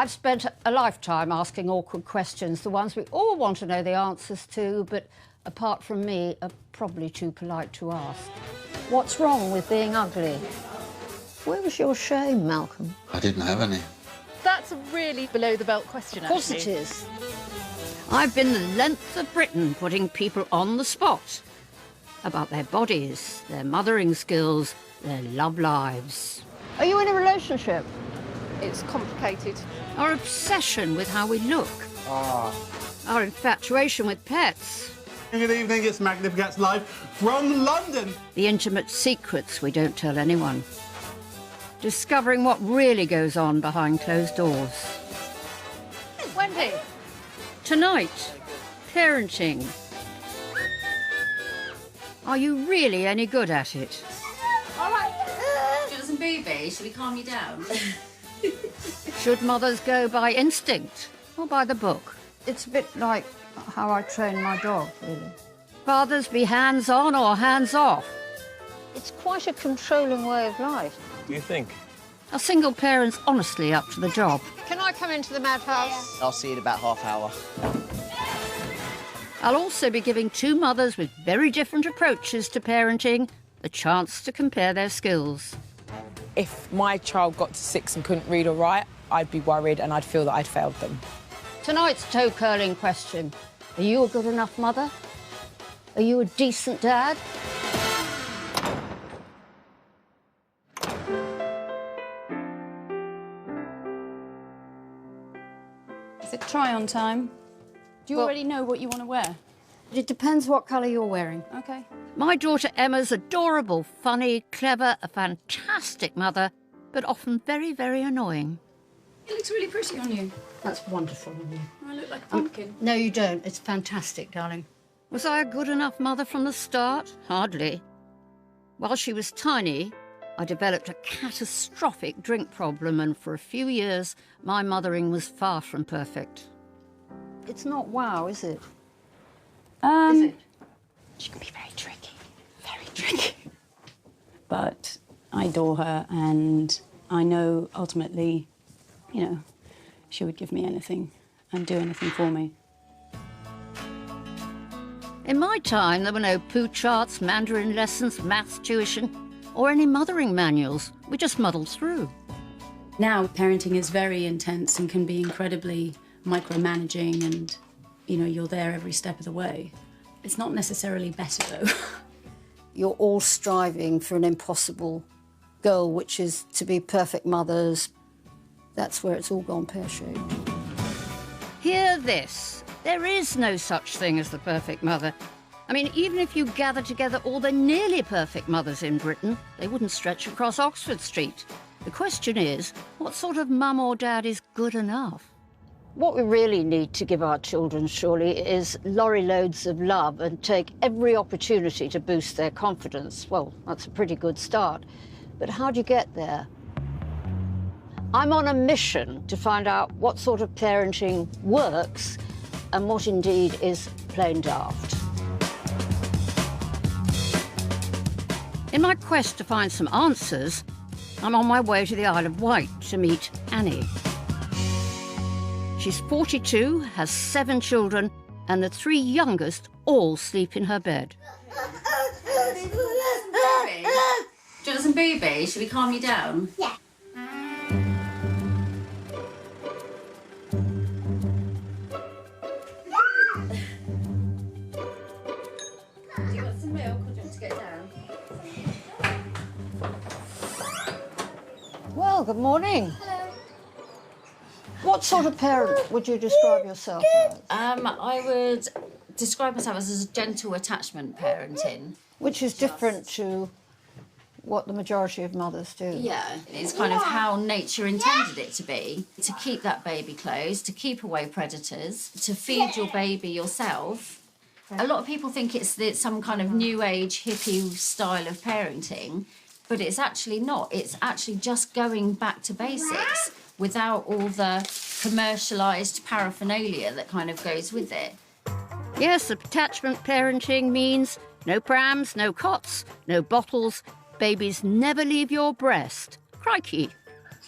I've spent a lifetime asking awkward questions, the ones we all want to know the answers to, but apart from me, are probably too polite to ask. What's wrong with being ugly? Where was your shame, Malcolm? I didn't have any. That's a really below-the-belt question, Of course actually. it is. I've been the length of Britain putting people on the spot about their bodies, their mothering skills, their love lives. Are you in a relationship? It's complicated. Our obsession with how we look. Our infatuation with pets. Good evening, it's Magnificat's live from London. The intimate secrets we don't tell anyone. Discovering what really goes on behind closed doors. Wendy. Tonight, parenting. Are you really any good at it? All right. Jonathan Booby, should we calm you down? Should mothers go by instinct or by the book? It's a bit like how I train my dog, really. Fathers be hands-on or hands-off? It's quite a controlling way of life. Do you think? Are single parents honestly up to the job? Can I come into the madhouse? I'll see you in about half hour. I'll also be giving two mothers with very different approaches to parenting the chance to compare their skills. If my child got to 6 and couldn't read or write, I'd be worried and I'd feel that I'd failed them. Tonight's toe-curling question. Are you a good enough mother? Are you a decent dad? Is it try-on time? Do you already know what you want to wear? It depends what colour you're wearing. OK. My daughter Emma's adorable, funny, clever, a fantastic mother, but often very, very annoying. It looks really pretty on you. That's wonderful of you. I look like a pumpkin. No, you don't. It's fantastic, darling. Was I a good enough mother from the start? Hardly. While she was tiny, I developed a catastrophic drink problem, and for a few years, my mothering was far from perfect. It's not wow, is it? Is it? She can be very tricky. Very tricky. But I adore her, and I know ultimately, you know, she would give me anything and do anything for me. In my time, there were no poo charts, Mandarin lessons, maths tuition, or any mothering manuals. We just muddled through. Now, parenting is very intense and can be incredibly micromanaging, and, you know, you're there every step of the way. It's not necessarily better, though. You're all striving for an impossible goal, which is to be perfect mothers. That's where it's all gone pear-shaped. Hear this. There is no such thing as the perfect mother. I mean, even if you gather together all the nearly perfect mothers in Britain, they wouldn't stretch across Oxford Street. The question is, what sort of mum or dad is good enough? What we really need to give our children, surely, is lorry loads of love and take every opportunity to boost their confidence. Well, that's a pretty good start. But how do you get there? I'm on a mission to find out what sort of parenting works and what indeed is plain daft. In my quest to find some answers, I'm on my way to the Isle of Wight to meet Annie. She's 42, has 7 children, and the 3 youngest all sleep in her bed. Jonathan Booby, should we calm you down? Yeah. Do you want some milk or do you want to get down? Well, good morning. Hello. What sort of parent would you describe yourself as? I would describe myself as a gentle attachment parenting. Which is different to what the majority of mothers do. Yeah, it's kind of how nature intended it to be. To keep that baby close, to keep away predators, to feed your baby yourself. A lot of people think it's some kind of new age hippie style of parenting, but it's actually not. It's actually just going back to basics without all the commercialised paraphernalia that kind of goes with it. Yes, attachment parenting means no prams, no cots, no bottles. Babies never leave your breast. Crikey.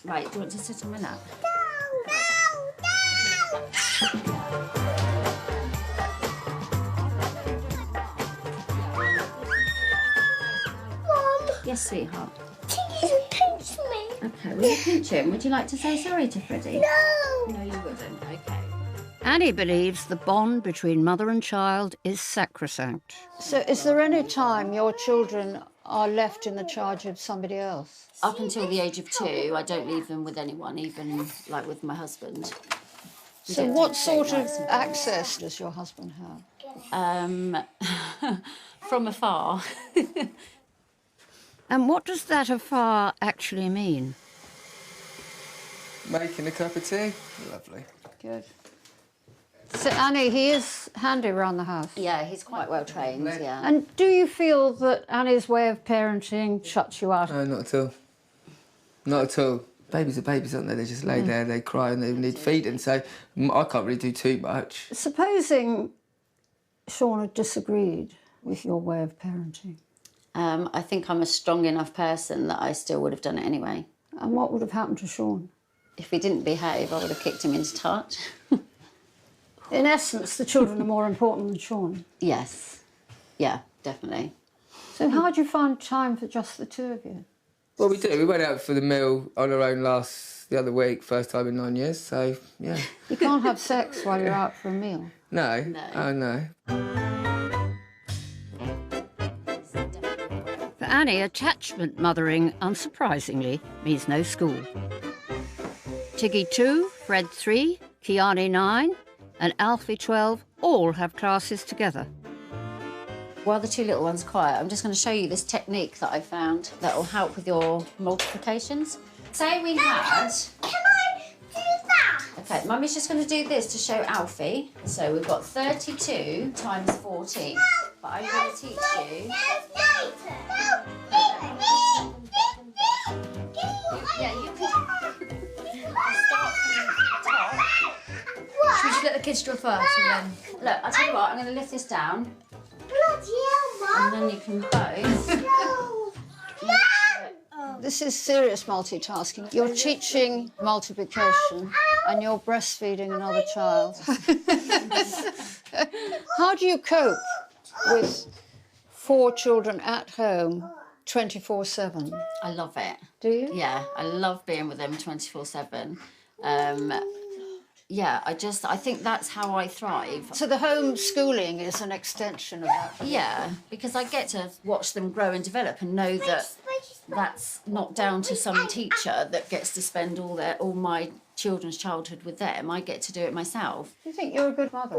Right, do you want to sit on my lap? No, Yes, sweetheart. You pinch me. Okay, will you pinch him? Would you like to say sorry to Freddie? No. No, you wouldn't. Okay. Annie believes the bond between mother and child is sacrosanct. So is there any time your children are left in the charge of somebody else? Up until the age of 2, I don't leave them with anyone, even like with my husband. So what sort of access does your husband have? From afar. And what does that afar actually mean? Making a cup of tea. Lovely. Good. So, Annie, he is handy around the house. Yeah, he's quite well trained, yeah. And do you feel that Annie's way of parenting shuts you out? No, not at all. Not at all. Babies are babies, aren't they? They just lay there, they cry and they need feeding, so I can't really do too much. Supposing Sean had disagreed with your way of parenting. I think I'm a strong enough person that I still would have done it anyway. And what would have happened to Sean? If he didn't behave, I would have kicked him into touch. In essence, the children are more important than Sean. Yes. Yeah, definitely. So how do you find time for just the two of you? Well, we do. We went out for the meal on our own the other week, first time in 9 years, so, yeah. You can't have sex while you're out for a meal. No. No. Oh, no. For Annie, attachment mothering, unsurprisingly, means no school. Tiggy 2, Fred 3, Kiani 9 and Alfie 12 all have classes together. While the two little ones are quiet, I'm just going to show you this technique that I found that will help with your multiplications. Say we had... Can I do that? OK, Mummy's just going to do this to show Alfie. So we've got 32 times 14. But I'm going to teach you... Yeah, you can start from the top. Should we just let the kids draw first and then... Look, I'll tell you what, I'm going to lift this down. Bloody hell, Mum. And then you can both... No. This is serious multitasking. You're teaching multiplication and you're breastfeeding another child. How do you cope with 4 children at home 24/7? I love it. Do you? Yeah, I love being with them 24/7. Yeah, I think that's how I thrive. So the homeschooling is an extension of that? Yeah, because I get to watch them grow and develop and know that that's not down to some teacher that gets to spend all my children's childhood with them. I get to do it myself. Do you think you're a good mother?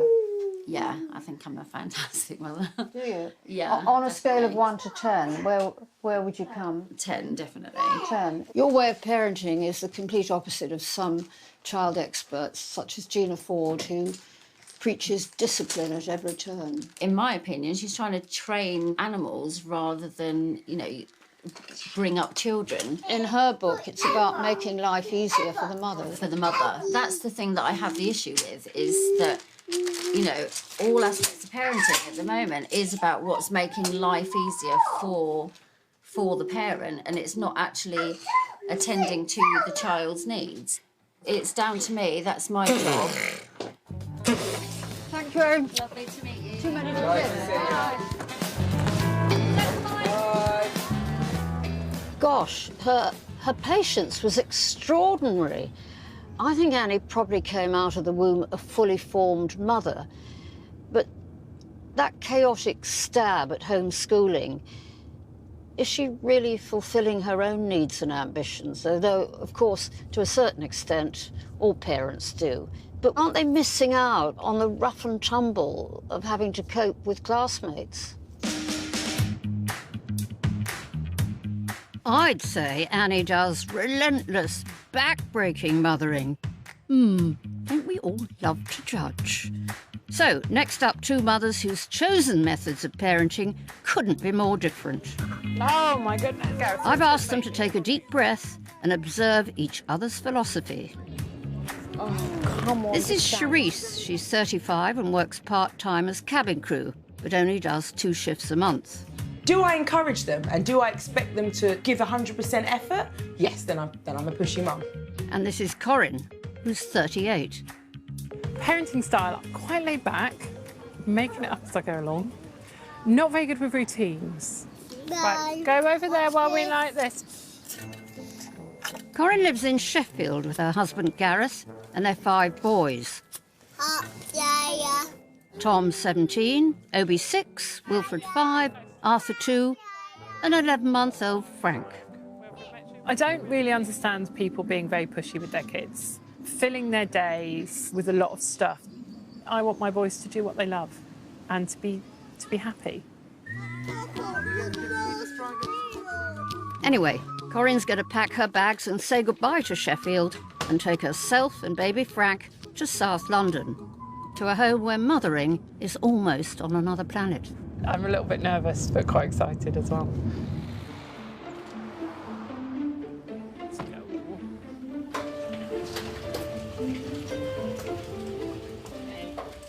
Yeah, I think I'm a fantastic mother. Do you? Yeah. On a scale of 1 to 10, where would you come? 10, definitely. 10. Your way of parenting is the complete opposite of some child experts, such as Gina Ford, who preaches discipline at every turn. In my opinion, she's trying to train animals rather than, bring up children. In her book, it's about making life easier for the mother. For the mother. That's the thing that I have the issue with, is that, all aspects of parenting at the moment is about what's making life easier for the parent, and it's not actually attending to the child's needs. It's down to me, that's my job. Thank you very much. Lovely to meet you. Too many to Gosh, her patience was extraordinary. I think Annie probably came out of the womb a fully formed mother, but that chaotic stab at homeschooling, is she really fulfilling her own needs and ambitions? Although, of course, to a certain extent, all parents do. But aren't they missing out on the rough and tumble of having to cope with classmates? I'd say Annie does relentless, back-breaking mothering. Don't we all love to judge? So, next up, 2 mothers whose chosen methods of parenting couldn't be more different. Oh, my goodness. Gareth, I've asked them to take a deep breath and observe each other's philosophy. Oh, come on. This is Charisse. She's 35 and works part-time as cabin crew, but only does 2 shifts a month. Do I encourage them and do I expect them to give 100% effort? Yes, then I'm a pushy mum. And this is Corinne, who's 38. Parenting style, quite laid back, making it up as I go along. Not very good with routines. Right, go over there while we like this. Corinne lives in Sheffield with her husband Gareth and their 5 boys. Tom's 17, Obi 6, Wilfred 5, Arthur 2, and 11-month-old Frank. I don't really understand people being very pushy with their kids, filling their days with a lot of stuff. I want my boys to do what they love and to be happy. Anyway, Corinne's going to pack her bags and say goodbye to Sheffield and take herself and baby Frank to South London, to a home where mothering is almost on another planet. I'm a little bit nervous, but quite excited as well. Let's go.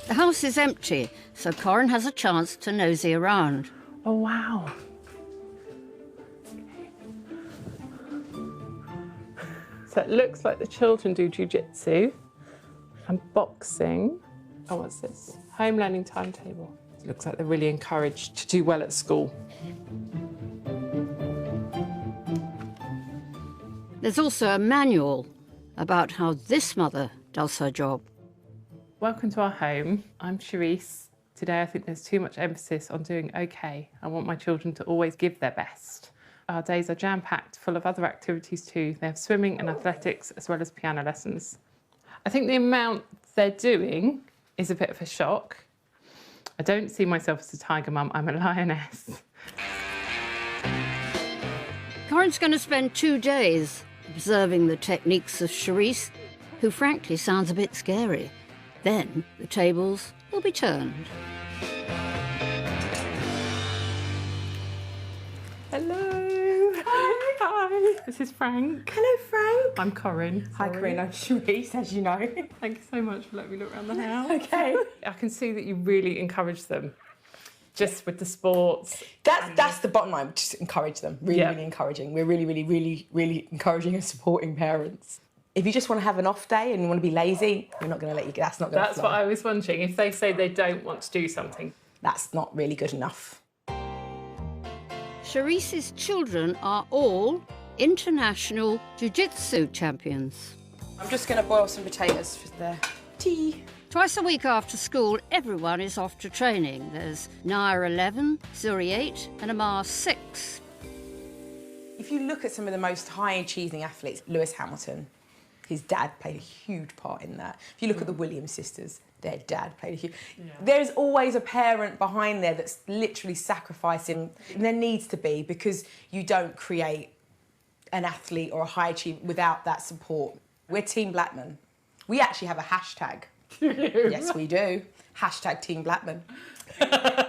The house is empty, so Corinne has a chance to nosy around. Oh, wow. So it looks like the children do jiu-jitsu and boxing. Oh, what's this? Home learning timetable. It looks like they're really encouraged to do well at school. There's also a manual about how this mother does her job. Welcome to our home. I'm Charisse. Today I think there's too much emphasis on doing okay. I want my children to always give their best. Our days are jam-packed, full of other activities too. They have swimming and athletics, as well as piano lessons. I think the amount they're doing is a bit of a shock. I don't see myself as a tiger mum, I'm a lioness. Corinne's going to spend 2 days observing the techniques of Charisse, who frankly sounds a bit scary. Then the tables will be turned. Hello. Hi. This is Frank. Hello, Frank. I'm Corinne. Hi, Corinne. I'm Charisse, as you know. Thank you so much for letting me look around the house. Okay. I can see that you really encourage them, just with the sports. That's the bottom line. Just encourage them. Really, really encouraging. We're really encouraging and supporting parents. If you just want to have an off day and you want to be lazy, we're not going to let you. That's not going to fly. That's what I was wondering. If they say they don't want to do something, that's not really good enough. Charisse's children are all international jiu-jitsu champions. I'm just going to boil some potatoes for the tea. Twice a week after school, everyone is off to training. There's Naya 11, Zuri 8, and Amar 6. If you look at some of the most high-achieving athletes, Lewis Hamilton, his dad played a huge part in that. If you look at the Williams sisters, their dad played a huge... There's always a parent behind there that's literally sacrificing. There needs to be, because you don't create an athlete or a high achiever without that support. We're Team Blackman. We actually have a hashtag. Yes, we do. Hashtag Team Blackman. Okay.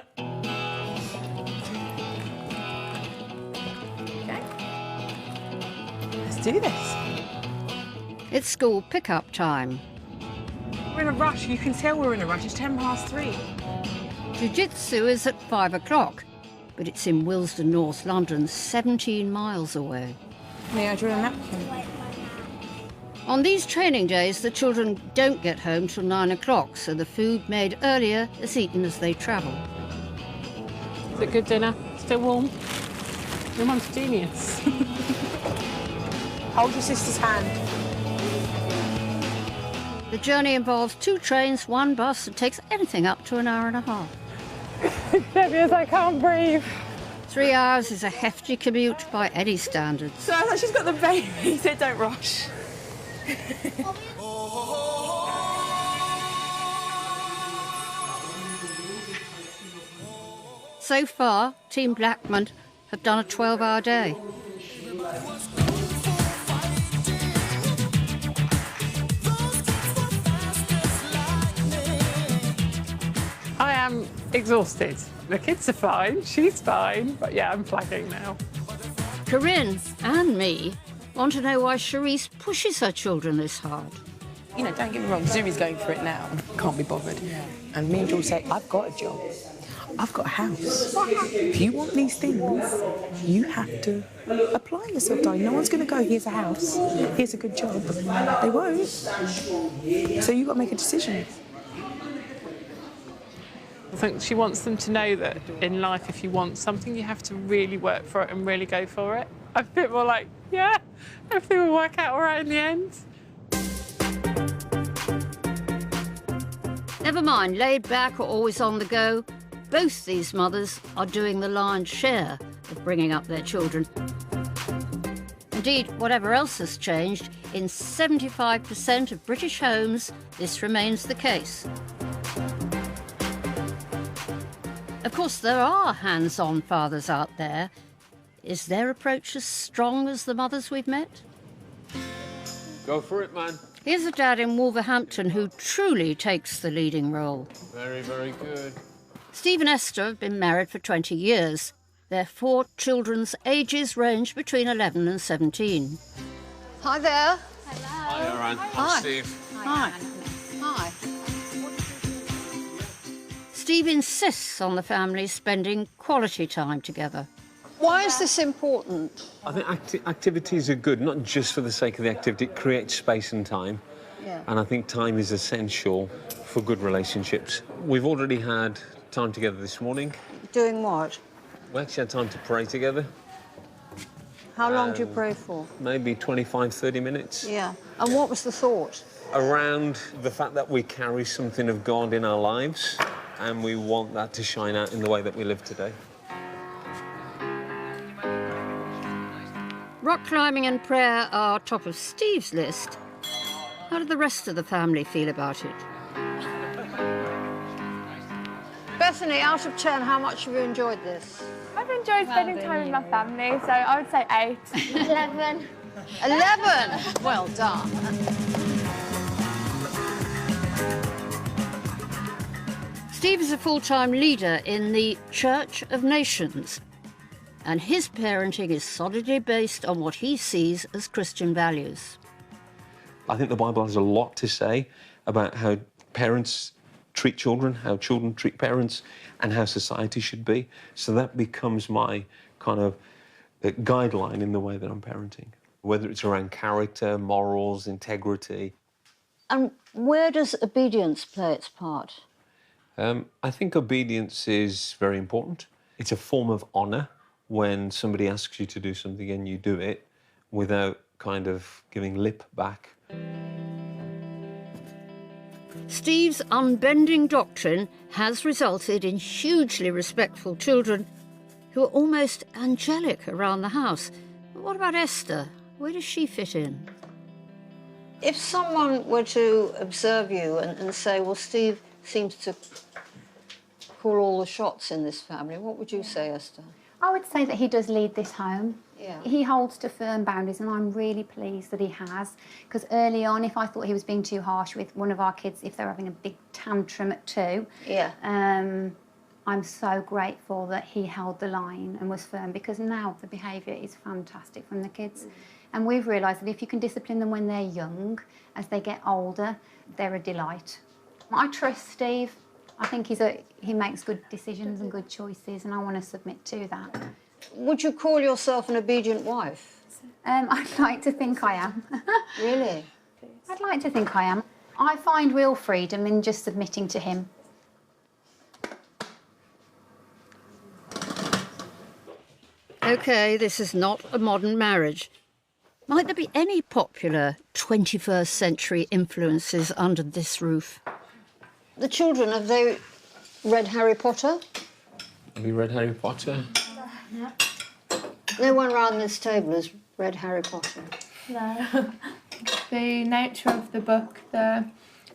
Let's do this. It's school pickup time. We're in a rush. You can tell we're in a rush. It's 3:10. Jiu-jitsu is at 5 o'clock, but it's in Willesden, North London, 17 miles away. May I draw a napkin? On these training days, the children don't get home till 9 o'clock, so the food made earlier is eaten as they travel. is it good dinner? Still warm? Your mum's genius. Hold your sister's hand. The journey involves 2 trains, 1 bus, and takes anything up to an hour and a half. Heavy as I can't breathe. 3 hours is a hefty commute by any standards. So she's got the baby, so don't rush. So far, Team Blackman have done a 12-hour day. I am exhausted. The kids are fine, she's fine, but yeah, I'm flagging now. Corinne and me want to know why Charisse pushes her children this hard. You know, don't get me wrong, Zuri's going for it now. Can't be bothered. And me and George say, I've got a job. I've got a house. If you want these things, you have to apply yourself, darling. No one's going to go, here's a house, here's a good job. They won't. So you've got to make a decision. I think she wants them to know that in life, if you want something, you have to really work for it and really go for it. I'm a bit more like, yeah, everything will work out all right in the end. Never mind, laid back or always on the go, both these mothers are doing the lion's share of bringing up their children. Indeed, whatever else has changed, in 75% of British homes, this remains the case. Of course, there are hands-on fathers out there. Is their approach as strong as the mothers we've met? Go for it, man. Here's a dad in Wolverhampton who truly takes the leading role. Very, very good. Steve and Esther have been married for 20 years. Their 4 children's ages range between 11 and 17. Hi there. Hi, Aaron. Hi. Steve. Hi. Hi. Steve insists on the family spending quality time together. Why is this important? I think activities are good, not just for the sake of the activity. It creates space and time. Yeah. And I think time is essential for good relationships. We've already had time together this morning. Doing what? We actually had time to pray together. How long do you pray for? Maybe 25, 30 minutes. Yeah. And what was the thought? Around the fact that we carry something of God in our lives and we want that to shine out in the way that we live today. Rock climbing and prayer are top of Steve's list. How did the rest of the family feel about it? Bethany, out of 10, how much have you enjoyed this? I've enjoyed spending time with my family, so I would say 8. 11. 11! Well done. Steve is a full-time leader in the Church of Nations, and his parenting is solidly based on what he sees as Christian values. I think the Bible has a lot to say about how parents treat children, how children treat parents, and how society should be. So that becomes my kind of guideline in the way that I'm parenting, whether it's around character, morals, integrity. And where does obedience play its part? I think obedience is very important. It's a form of honour when somebody asks you to do something and you do it without kind of giving lip back. Steve's unbending doctrine has resulted in hugely respectful children who are almost angelic around the house. But what about Esther? Where does she fit in? If someone were to observe you and say, well, Steve seems to call all the shots in this family, what would you say, Esther? I would say that he does lead this home. Yeah. He holds to firm boundaries, and I'm really pleased that he has. Because early on, if I thought he was being too harsh with one of our kids, if they're having a big tantrum at 2, Yeah. I'm so grateful that he held the line and was firm, because now the behaviour is fantastic from the kids. And we've realised that if you can discipline them when they're young, as they get older, they're a delight. I trust Steve. I think he makes good decisions and good choices, and I want to submit to that. Would you call yourself an obedient wife? I'd like to think I am. Really? I'd like to think I am. I find real freedom in just submitting to him. OK, this is not a modern marriage. Might there be any popular 21st century influences under this roof? The children, have they read Harry Potter? Have you read Harry Potter? Yeah. No one around this table has read Harry Potter. No. The nature of the book, the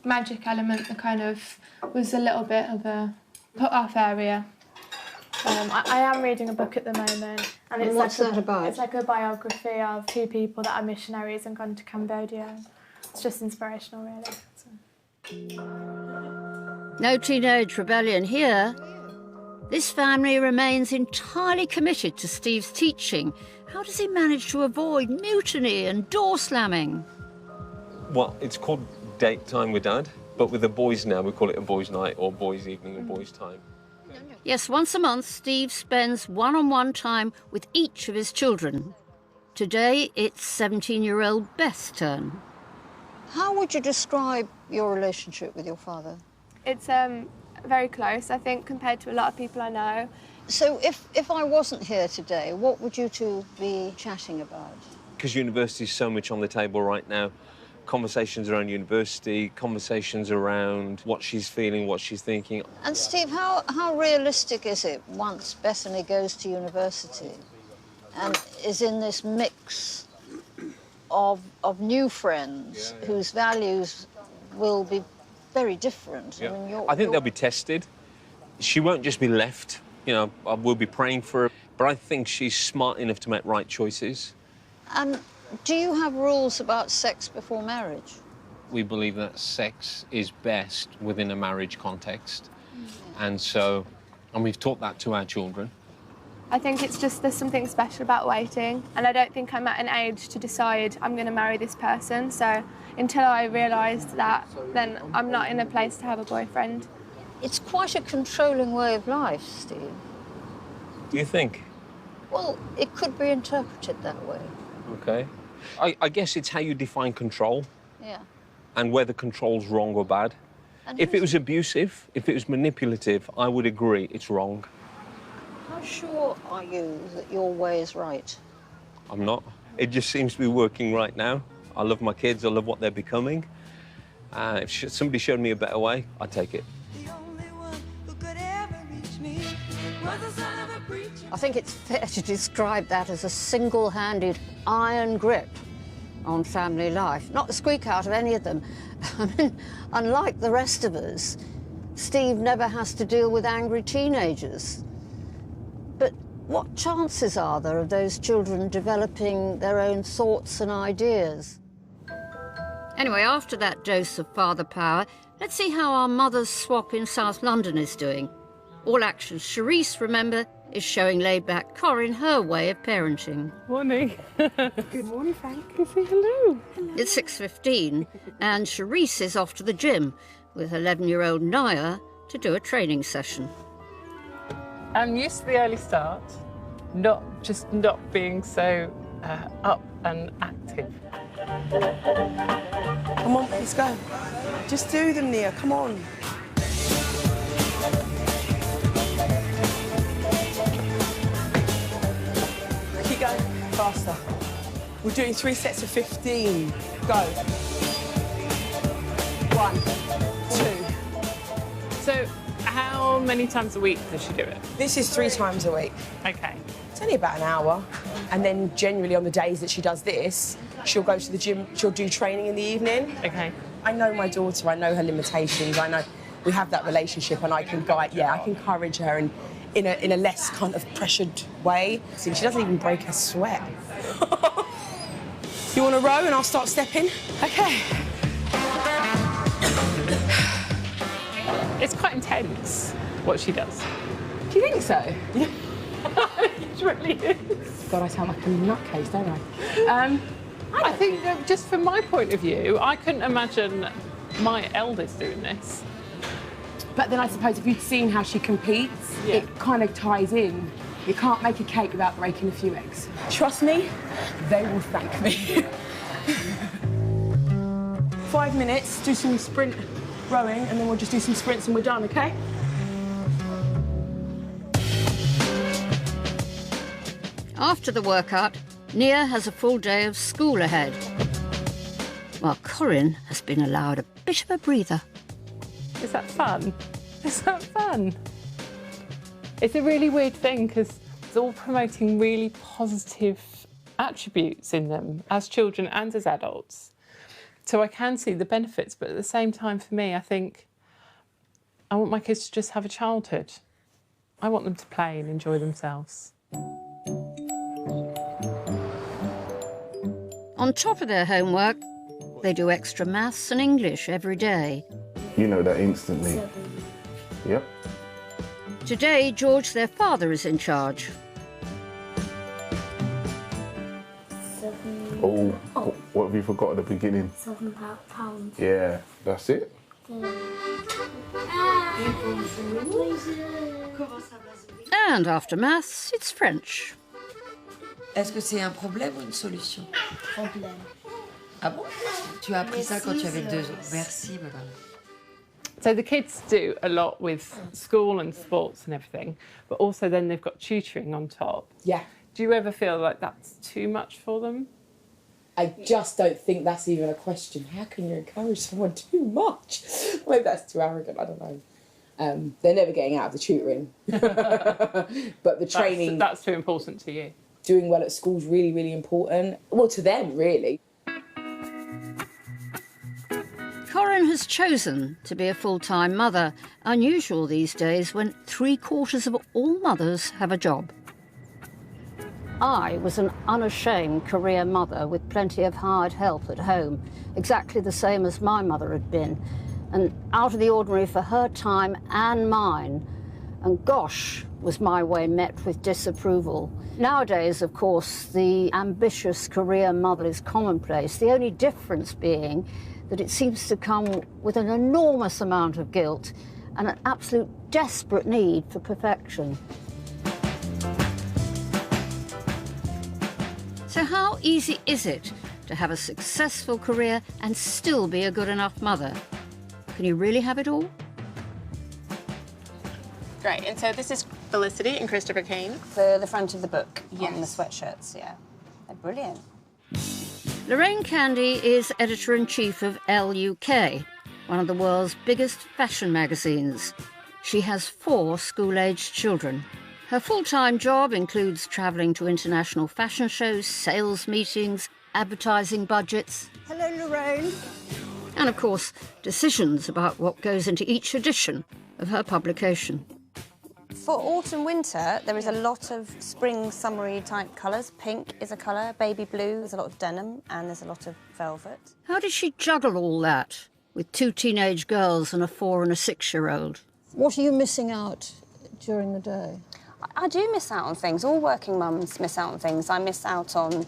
magic element, the kind of was a little bit of a put-off area. I am reading a book at the moment. And it's what's that about? It's like a biography of 2 people that are missionaries and gone to Cambodia. It's just inspirational, really. No teenage rebellion here. This family remains entirely committed to Steve's teaching. How does he manage to avoid mutiny and door slamming? Well, it's called date time with Dad, but with the boys now, we call it a boys' night or boys' evening or boys' time. Yes, once a month, Steve spends one-on-one time with each of his children. Today, it's 17-year-old Beth's turn. How would you describe your relationship with your father? It's a very close, I think, compared to a lot of people I know. So if I wasn't here today, what would you two be chatting about? Because university is so much on the table right now. Conversations around university, conversations around what she's feeling, what she's thinking. And Steve, how realistic is it once Bethany goes to university and is in this mix of new friends whose values will be very different? Yeah. I mean, I think they'll be tested. She won't just be left. You know, I will be praying for her, but I think she's smart enough to make right choices. And do you have rules about sex before marriage? We believe that sex is best within a marriage context. And we've taught that to our children. I think it's just there's something special about waiting, and I don't think I'm at an age to decide I'm going to marry this person. So until I realised that, then I'm not in a place to have a boyfriend. It's quite a controlling way of life, Steve. Do you think? Well, it could be interpreted that way. Okay. I guess it's how you define control. Yeah. And whether control's wrong or bad. And if it was abusive, if it was manipulative, I would agree it's wrong. How sure are you that your way is right? I'm not. It just seems to be working right now. I love my kids, I love what they're becoming. If somebody showed me a better way, I'd take it. I think it's fair to describe that as a single-handed iron grip on family life. Not a squeak out of any of them. I mean, unlike the rest of us, Steve never has to deal with angry teenagers. But what chances are there of those children developing their own thoughts and ideas? Anyway, after that dose of father power, let's see how our mother's swap in South London is doing. All actions. Charisse, remember, is showing laid-back Corinne her way of parenting. Morning. Good morning, Frank. Good to say hello. It's 6:15, and Charisse is off to the gym with 11-year-old Naya to do a training session. I'm used to the early start, not being so up and active. Come on, let's go. Just do them, Nia, come on. Keep going, faster. We're doing 3 sets of 15. Go. 1, 2. So, how many times a week does she do it? This is 3 times a week. Okay. It's only about an hour. And then generally on the days that she does this, she'll go to the gym, she'll do training in the evening. Okay. I know my daughter, I know her limitations, I know we have that relationship and I can guide, I can encourage her in a less kind of pressured way. See, she doesn't even break her sweat. You want to row and I'll start stepping? Okay. It's quite intense, what she does. Do you think so? Yeah. It really is. God, I sound like a nutcase, don't I? I think that just from my point of view, I couldn't imagine my eldest doing this. But then I suppose if you'd seen how she competes, it kind of ties in. You can't make a cake without breaking a few eggs. Trust me, they will thank me. 5 minutes, do some sprint rowing, and then we'll just do some sprints and we're done, okay? After the workout, Nia has a full day of school ahead, while Corinne has been allowed a bit of a breather. Is that fun? Is that fun? It's a really weird thing because it's all promoting really positive attributes in them as children and as adults. So I can see the benefits, but at the same time for me, I think I want my kids to just have a childhood. I want them to play and enjoy themselves. On top of their homework, they do extra maths and English every day. You know that instantly. Yep. Today, George, their father, is in charge. Oh, what have you forgot at the beginning? £7. Yeah, that's it. And after maths, it's French. Est-ce que c'est un problème ou une solution? Problème. Ah bon? Tu as appris ça quand tu avais 2 ans. Merci, madame. So the kids do a lot with school and sports and everything, but also then they've got tutoring on top. Yeah. Do you ever feel like that's too much for them? I just don't think that's even a question. How can you encourage someone too much? Maybe that's too arrogant, I don't know. They're never getting out of the tutoring. But the training... That's too important to you. Doing well at school is really, really important. Well, to them, really. Corinne has chosen to be a full-time mother, unusual these days when 3/4 of all mothers have a job. I was an unashamed career mother with plenty of hired help at home, exactly the same as my mother had been, and out of the ordinary for her time and mine. And gosh, was my way met with disapproval. Nowadays, of course, the ambitious career mother is commonplace, the only difference being that it seems to come with an enormous amount of guilt and an absolute desperate need for perfection. So how easy is it to have a successful career and still be a good enough mother? Can you really have it all? Great, and so this is Felicity and Christopher Kane. The front of the book on the sweatshirts, yeah. They're brilliant. Lorraine Candy is editor-in-chief of Elle UK, one of the world's biggest fashion magazines. She has 4 school-aged children. Her full-time job includes travelling to international fashion shows, sales meetings, advertising budgets. Hello, Lorraine. And, of course, decisions about what goes into each edition of her publication. For autumn-winter, there is a lot of spring-summery type colours. Pink is a colour, baby blue, there's a lot of denim, and there's a lot of velvet. How does she juggle all that with 2 teenage girls and a 4- and a 6-year-old? What are you missing out during the day? I do miss out on things. All working mums miss out on things. I miss out on,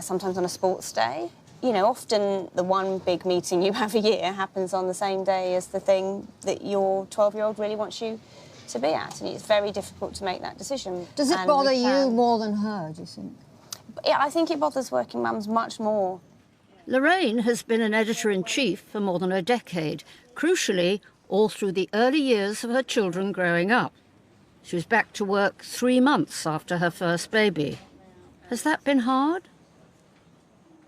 sometimes on a sports day. You know, often the one big meeting you have a year happens on the same day as the thing that your 12-year-old really wants you to be at, and it's very difficult to make that decision. Does it bother you more than her, do you think? Yeah, I think it bothers working mums much more. Lorraine has been an editor-in-chief for more than a decade, crucially, all through the early years of her children growing up. She was back to work 3 months after her first baby. Has that been hard?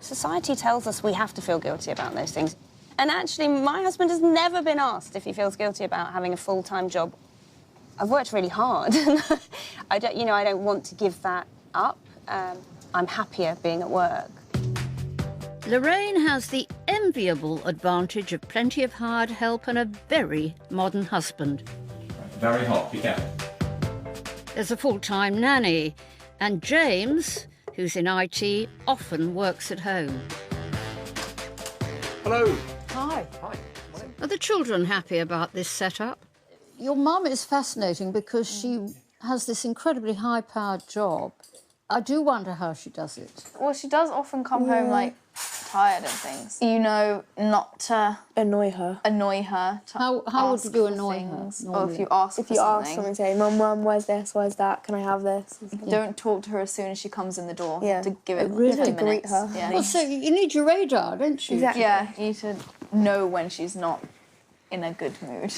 Society tells us we have to feel guilty about those things. And actually, my husband has never been asked if he feels guilty about having a full-time job. I've worked really hard. I don't want to give that up. I'm happier being at work. Lorraine has the enviable advantage of plenty of hired help and a very modern husband. Very hot, be careful. There's a full-time nanny, and James, who's in IT, often works at home. Hello. Hi. Hi. Are the children happy about this setup? Your mum is fascinating because she has this incredibly high-powered job. I do wonder how she does it. Well, she does often come home, like, tired of things. You know, not to... Annoy her. How would you annoy her? Or if you ask If you ask someone, say, Mum, where's this, where's that, can I have this? Don't talk to her as soon as she comes in the door. Yeah. To give it Really? 50 To greet minutes. her. Yeah. Well, so you need your radar, don't you? Exactly. Yeah, you need to know when she's not in a good mood.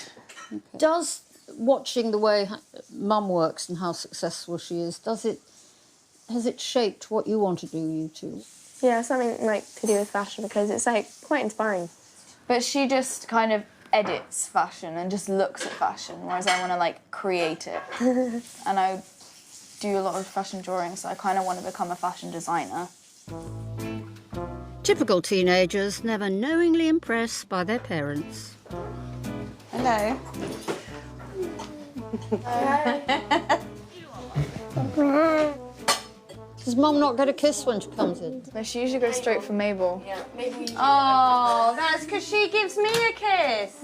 Okay. Does watching the way Mum works and how successful she is, has it shaped what you want to do, you two? Yeah, something like to do with fashion because it's like quite inspiring. But she just kind of edits fashion and just looks at fashion, whereas I want to like create it. And I do a lot of fashion drawing, so I kind of want to become a fashion designer. Typical teenagers never knowingly impressed by their parents. Hello. Does Mum not get a kiss when she comes in? No, she usually goes straight for Mabel. Yeah. Oh, that's because she gives me a kiss.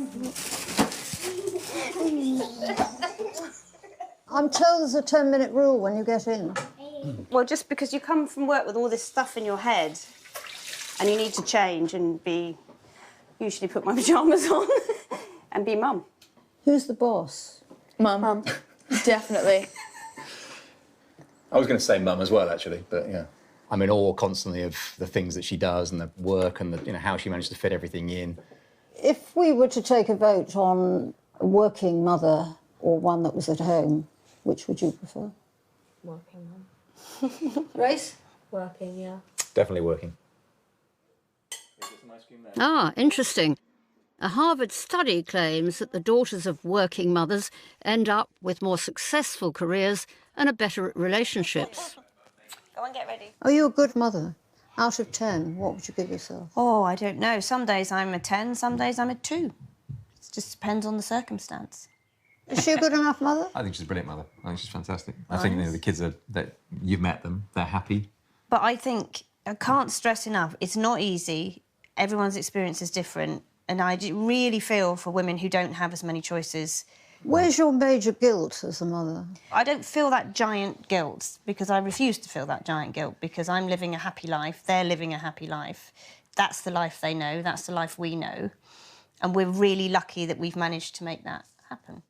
I'm told there's a 10-minute rule when you get in. Well, just because you come from work with all this stuff in your head and you need to change and usually put my pyjamas on and be Mum. Who's the boss? Mum. Definitely. I was going to say mum as well, actually, but yeah. I'm in awe constantly of the things that she does and the work and how she managed to fit everything in. If we were to take a vote on a working mother or one that was at home, which would you prefer? Working mum. Grace? Working, yeah. Definitely working. Ah, interesting. A Harvard study claims that the daughters of working mothers end up with more successful careers and are better at relationships. Go and get ready. Are you a good mother? Out of 10, what would you give yourself? Oh, I don't know. Some days I'm a 10, some days I'm a 2. It just depends on the circumstance. Is she a good enough mother? I think she's a brilliant mother. I think she's fantastic. I think the kids you've met them, they're happy. But I think, I can't stress enough, it's not easy. Everyone's experience is different. And I really feel for women who don't have as many choices. Where's your major guilt as a mother? I don't feel that giant guilt because I refuse to feel that giant guilt because I'm living a happy life, they're living a happy life. That's the life they know, that's the life we know. And we're really lucky that we've managed to make that happen.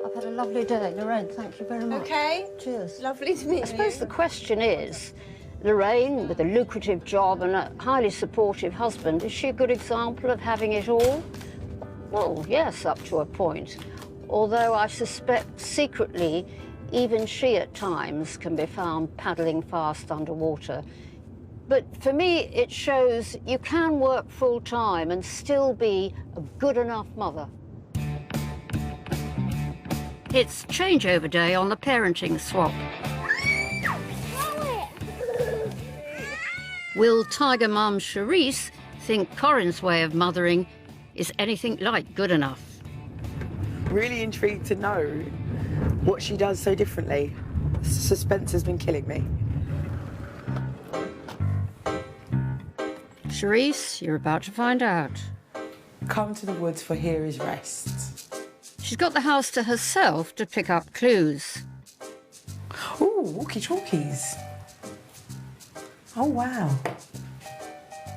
I've had a lovely day. Lorraine, thank you very much. OK. Cheers. Lovely to meet you. I suppose the question is, Lorraine, with a lucrative job and a highly supportive husband, is she a good example of having it all? Well, yes, up to a point. Although I suspect secretly, even she at times can be found paddling fast underwater. But for me, it shows you can work full-time and still be a good enough mother. It's changeover day on the parenting swap. Will tiger mum Charisse think Corin's way of mothering is anything like good enough? Really intrigued to know what she does so differently. Suspense has been killing me. Charisse, you're about to find out. Come to the woods for here is rest. She's got the house to herself to pick up clues. Ooh, walkie-talkies. Oh, wow.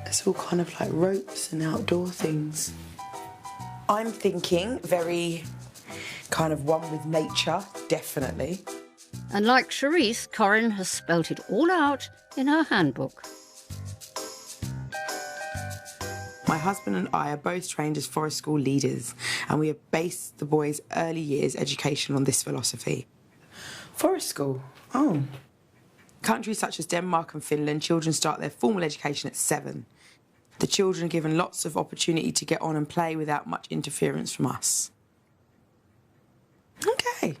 It's all kind of like ropes and outdoor things. I'm thinking very kind of one with nature, definitely. And like Charisse, Corin has spelt it all out in her handbook. My husband and I are both trained as forest school leaders, and we have based the boys' early years education on this philosophy. Forest school? Oh. Countries such as Denmark and Finland, children start their formal education at 7. The children are given lots of opportunity to get on and play without much interference from us. OK.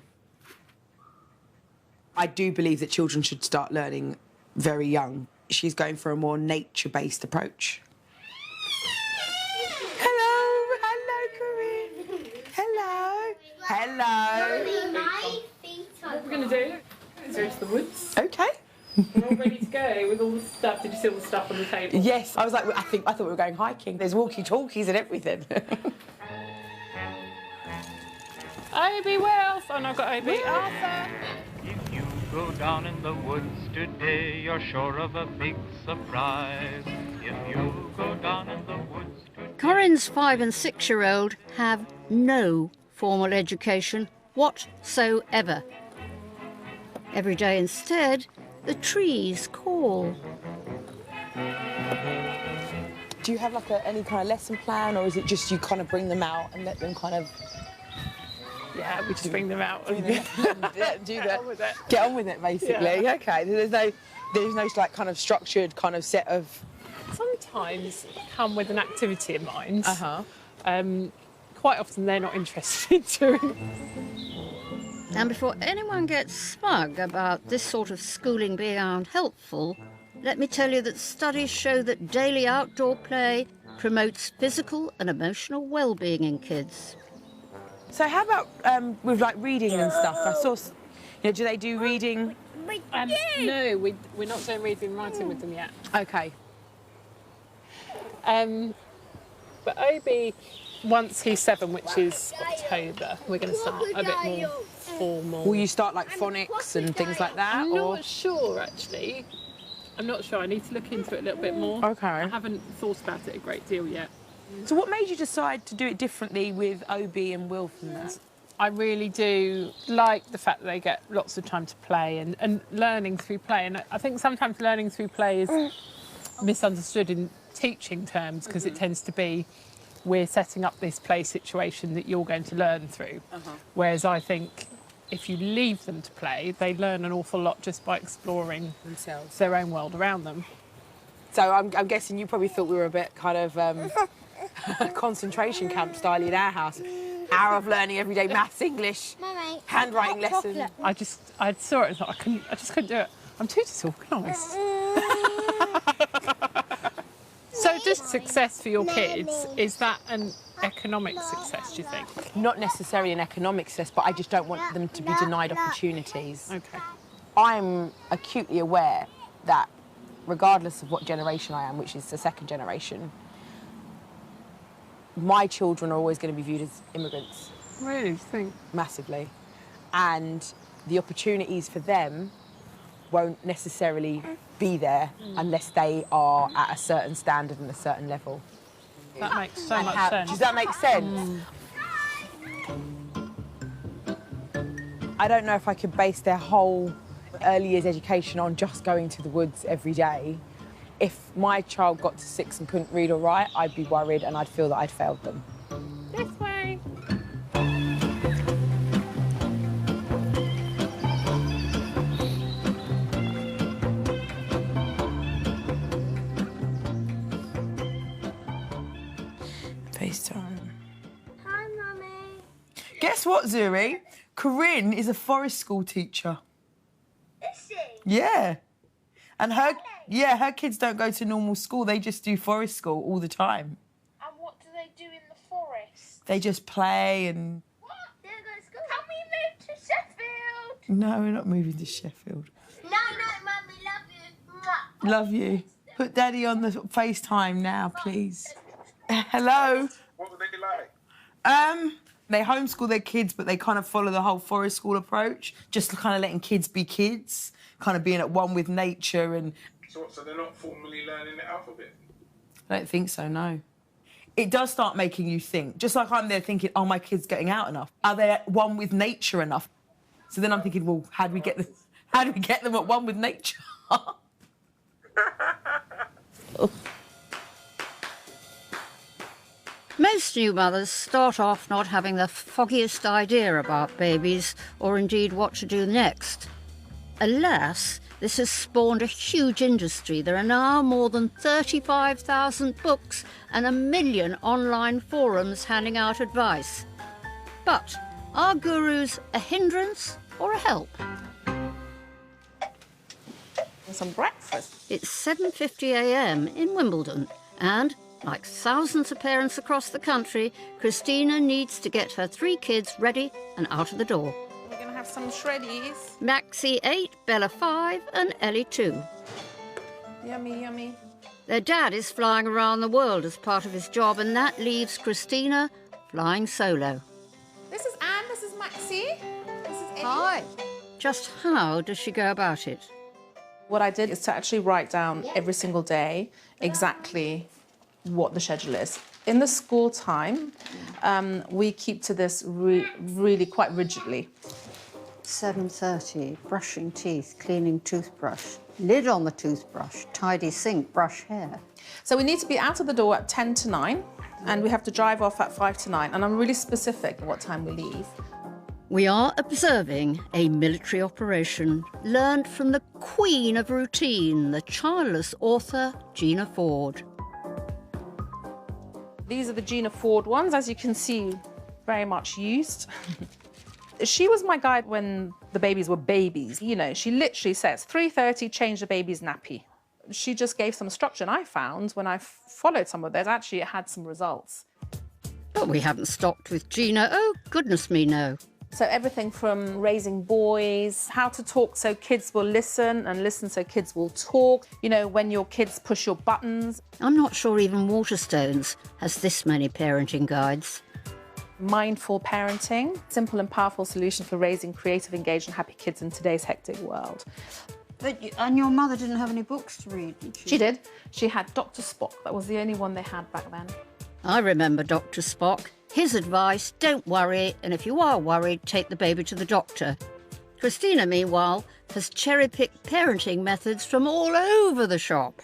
I do believe that children should start learning very young. She's going for a more nature-based approach. Hello, Corinne. Hello. Hello. What we're going to do is go to the woods. OK. We're all ready to go with all the stuff. Did you see all the stuff on the table? Yes. I was like, I thought we were going hiking. There's walkie-talkies and everything. Obi, where else? Oh, no, I've got Obi. Arthur. If you go down in the woods today, you're sure of a big surprise. If you go down in the woods today... Corin's 5- and 6-year-old have no formal education whatsoever. Every day instead, the trees call. Do you have like any kind of lesson plan, or is it just you kind of bring them out and let them kind of... Yeah, we just bring them out and Get on with it, basically. Yeah. OK, there's no like kind of structured kind of set of... Sometimes come with an activity in mind. Quite often they're not interested in doing. And before anyone gets smug about this sort of schooling being unhelpful, let me tell you that studies show that daily outdoor play promotes physical and emotional well-being in kids. So how about with like reading and stuff? I saw, do they do reading? No, we're not doing reading and writing with them yet. OK. But Obi, once he's 7, which is October, we're going to start a bit more formal. Will you start like phonics and things like that? I'm not sure, actually. I'm not sure. I need to look into it a little bit more. OK. I haven't thought about it a great deal yet. So what made you decide to do it differently with Obi and Will from that? I really do like the fact that they get lots of time to play and learning through play. And I think sometimes learning through play is misunderstood in teaching terms, because it tends to be, we're setting up this play situation that you're going to learn through. Whereas I think if you leave them to play, they learn an awful lot just by exploring themselves, their own world around them. So I'm guessing you probably thought we were a bit kind of concentration camp style in our house. Hour of learning every day, maths, English, handwriting lessons. I saw it and thought I just couldn't do it. I'm too disorganised. So just success for your kids, is that an economic success, do you think? Not necessarily an economic success, but I just don't want them to be denied opportunities. Okay. I'm acutely aware that regardless of what generation I am, which is the second generation, my children are always going to be viewed as immigrants. Really, you think? Massively. And the opportunities for them won't necessarily be there unless they are at a certain standard and a certain level. That makes so much sense. Does that make sense? I don't know if I could base their whole early years education on just going to the woods every day. If my child got to 6 and couldn't read or write, I'd be worried and I'd feel that I'd failed them. This way. FaceTime. Hi, Mummy. Guess what, Zuri? Corinne is a forest school teacher. Is she? Yeah. And her kids don't go to normal school. They just do forest school all the time. And what do they do in the forest? They just play and... What? They go to school? Can we move to Sheffield? No, we're not moving to Sheffield. No, Mummy, love you. Mwah. Love you. Put Daddy on the FaceTime now, please. Hello? What were they like? They homeschool their kids, but they kind of follow the whole forest school approach, just kind of letting kids be kids, kind of being at one with nature and... So they're not formally learning the alphabet? I don't think so, no. It does start making you think, just like I'm there thinking, oh, my kid's getting out enough. Are they at one with nature enough? So then I'm thinking, well, how do we get them at one with nature? Most new mothers start off not having the foggiest idea about babies or indeed what to do next. Alas, this has spawned a huge industry. There are now more than 35,000 books and 1 million online forums handing out advice. But are gurus a hindrance or a help? Some breakfast. It's 7:50 a.m. in Wimbledon and, like thousands of parents across the country, Christina needs to get her 3 kids ready and out of the door. We're going to have some shreddies. Maxie 8, Bella 5 and Ellie 2. Yummy, yummy. Their dad is flying around the world as part of his job, and that leaves Christina flying solo. This is Anne, this is Maxie, this is Ellie. Hi. Just how does she go about it? What I did is to actually write down every single day exactly what the schedule is. In the school time, we keep to this really quite rigidly. 7:30, brushing teeth, cleaning toothbrush, lid on the toothbrush, tidy sink, brush hair. So we need to be out of the door at 10 to 9, and we have to drive off at 5 to 9, and I'm really specific what time we leave. We are observing a military operation learned from the queen of routine, the childless author Gina Ford. These are the Gina Ford ones, as you can see, very much used. She was my guide when the babies were babies. You know, she literally says, 3:30, change the baby's nappy. She just gave some structure, and I found when I followed some of those, actually it had some results. But we haven't stopped with Gina. Oh, goodness me, no. So everything from raising boys, how to talk so kids will listen and listen so kids will talk. You know, when your kids push your buttons. I'm not sure even Waterstones has this many parenting guides. Mindful parenting, simple and powerful solution for raising creative, engaged and happy kids in today's hectic world. And your mother didn't have any books to read, did she? She did. She had Dr. Spock. That was the only one they had back then. I remember Dr. Spock. His advice, don't worry, and if you are worried, take the baby to the doctor. Christina, meanwhile, has cherry-picked parenting methods from all over the shop.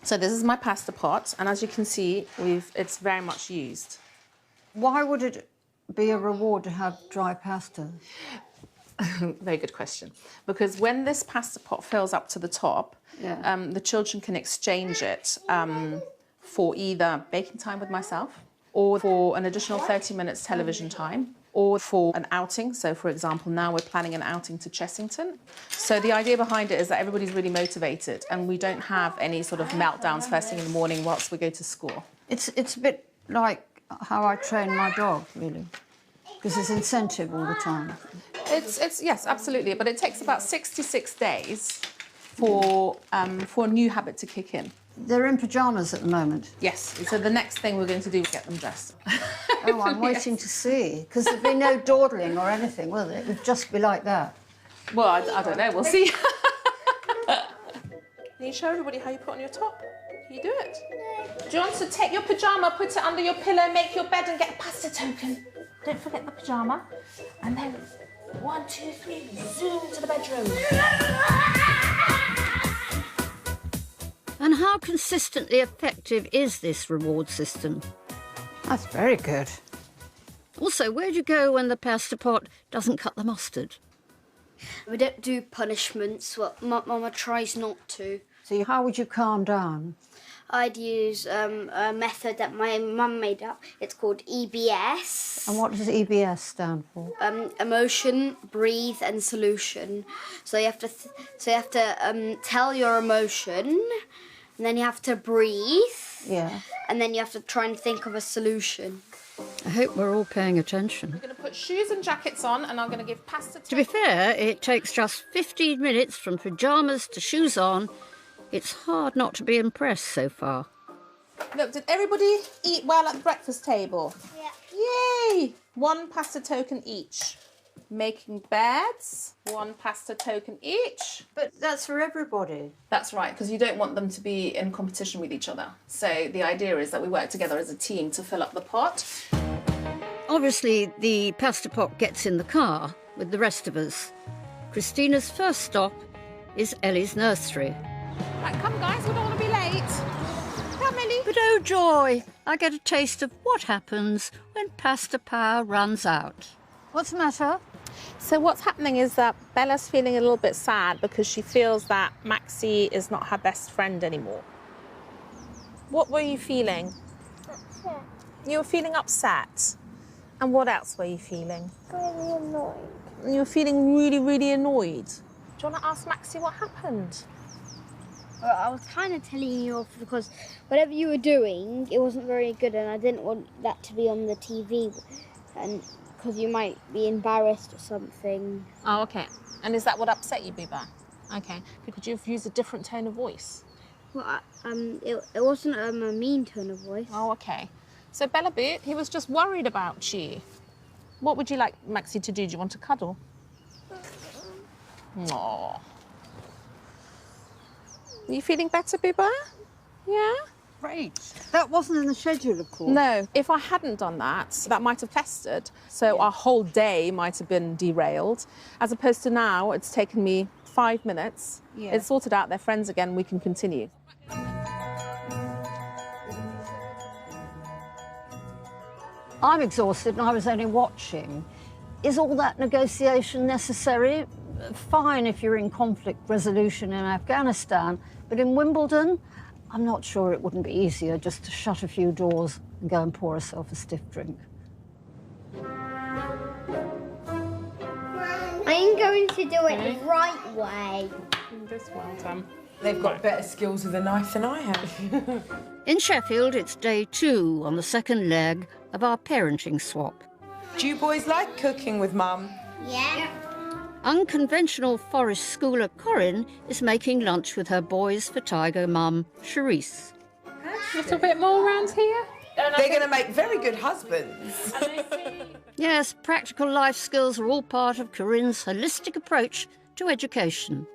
So this is my pasta pot, and as you can see, it's very much used. Why would it be a reward to have dry pasta? Very good question. Because when this pasta pot fills up to the top, the children can exchange it for either baking time with myself, or for an additional 30 minutes television time, or for an outing. So, for example, now we're planning an outing to Chessington. So the idea behind it is that everybody's really motivated and we don't have any sort of meltdowns first thing in the morning whilst we go to school. It's a bit like how I train my dog, really, because it's incentive all the time. It's yes, absolutely, but it takes about 66 days for a new habit to kick in. They're in pyjamas at the moment. Yes, so the next thing we're going to do is get them dressed. Oh, I'm waiting to see, because there'd be no dawdling or anything, will there? It would just be like that. Well, I don't know, we'll see. Can you show everybody how you put on your top? Can you do it? Do you want to take your pyjama, put it under your pillow, make your bed and get a pasta token? Don't forget the pyjama. And then 1, 2, 3, zoom to the bedroom. And how consistently effective is this reward system? That's very good. Also, where do you go when the pasta pot doesn't cut the mustard? We don't do punishments. Well, Mama tries not to. So how would you calm down? I'd use a method that my mum made up. It's called EBS. And what does EBS stand for? Emotion, breathe, and solution. So you have to tell your emotion, and then you have to breathe. Yeah. And then you have to try and think of a solution. I hope we're all paying attention. We're going to put shoes and jackets on, and I'm going to give pasta. To be fair, it takes just 15 minutes from pyjamas to shoes on. It's hard not to be impressed so far. Look, did everybody eat well at the breakfast table? Yeah. Yay! 1 pasta token each. Making beds, 1 pasta token each. But that's for everybody. That's right, because you don't want them to be in competition with each other. So the idea is that we work together as a team to fill up the pot. Obviously, the pasta pot gets in the car with the rest of us. Christina's first stop is Ellie's nursery. Right, come guys, we don't want to be late. Come, Ellie. But oh joy, I get a taste of what happens when pasta power runs out. What's the matter? So what's happening is that Bella's feeling a little bit sad because she feels that Maxie is not her best friend anymore. What were you feeling? Upset. You were feeling upset. And what else were you feeling? Really annoyed. You were feeling really, really annoyed. Do you want to ask Maxie what happened? Well, I was kind of telling you off because whatever you were doing, it wasn't very good, and I didn't want that to be on the TV, and because you might be embarrassed or something. Oh, okay. And is that what upset you, Biba? Okay. Could you have used a different tone of voice? Well, it wasn't a mean tone of voice. Oh, okay. So, Bella Boot, he was just worried about you. What would you like Maxie to do? Do you want to cuddle? Aww. Are you feeling better, Biba? Yeah? Great. That wasn't in the schedule, of course. No. If I hadn't done that, that might have festered. So our whole day might have been derailed. As opposed to now, it's taken me 5 minutes. Yeah. It's sorted out, they're friends again, we can continue. I'm exhausted and I was only watching. Is all that negotiation necessary? Fine if you're in conflict resolution in Afghanistan, but in Wimbledon, I'm not sure it wouldn't be easier just to shut a few doors and go and pour herself a stiff drink. I'm going to do it the right way. This well done. They've got better skills with a knife than I have. In Sheffield, it's day 2 on the second leg of our parenting swap. Do you boys like cooking with Mum? Yeah. Unconventional forest schooler Corinne is making lunch with her boys for Tiger mum, Charisse. A little bit more around here. They're going to make very good husbands. Yes, practical life skills are all part of Corinne's holistic approach to education.